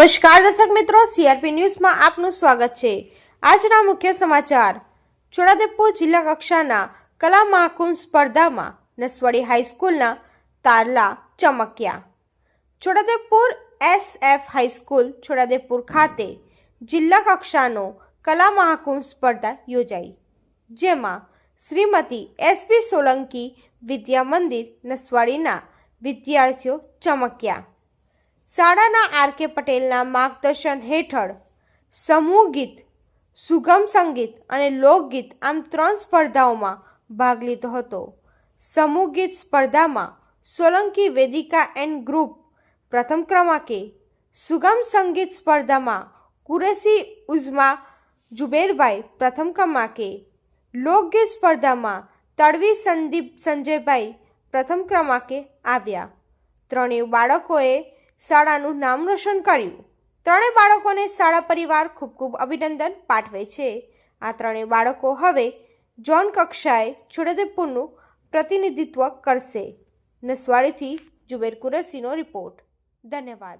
નમસ્કાર દર્શક મિત્રો, સીઆરપી ન્યૂઝમાં આપનું સ્વાગત છે। આજના મુખ્ય સમાચાર। છોટાઉદેપુર જિલ્લા કક્ષાના કલા મહાકુંભ સ્પર્ધામાં નસવાડી હાઈસ્કૂલના તારલા ચમક્યા। છોટાઉદેપુર SF હાઈસ્કૂલ છોટાઉદેપુર ખાતે જિલ્લા કક્ષાનો કલા મહાકુંભ સ્પર્ધા યોજાઈ, જેમાં શ્રીમતી SP સોલંકી વિદ્યા મંદિર નસવાડીના વિદ્યાર્થીઓ ચમક્યા। શાળાના RK પટેલના માર્ગદર્શન હેઠળ સમૂહ ગીત, સુગમ સંગીત અને લોકગીત આમ 3 સ્પર્ધાઓમાં ભાગ લીધો હતો। સમૂહ ગીત સ્પર્ધામાં સોલંકી વેદિકા એન્ડ ગ્રુપ પ્રથમ ક્રમાંકે, સુગમ સંગીત સ્પર્ધામાં કુરેશી ઉઝમા જુબેરભાઈ પ્રથમ ક્રમાંકે, લોકગીત સ્પર્ધામાં તડવી સંદીપ સંજયભાઈ પ્રથમ ક્રમાંકે આવ્યા। ત્રણેય બાળકોએ શાળાનું નામ રોશન કર્યું। ત્રણેય બાળકોને શાળા પરિવાર ખૂબ ખૂબ અભિનંદન પાઠવે છે। આ ત્રણેય બાળકો હવે ઝોન કક્ષાએ છોટાઉદેપુરનું પ્રતિનિધિત્વ કરશે। નસવાડીથી જુબેર કુરેશીનો રિપોર્ટ। ધન્યવાદ।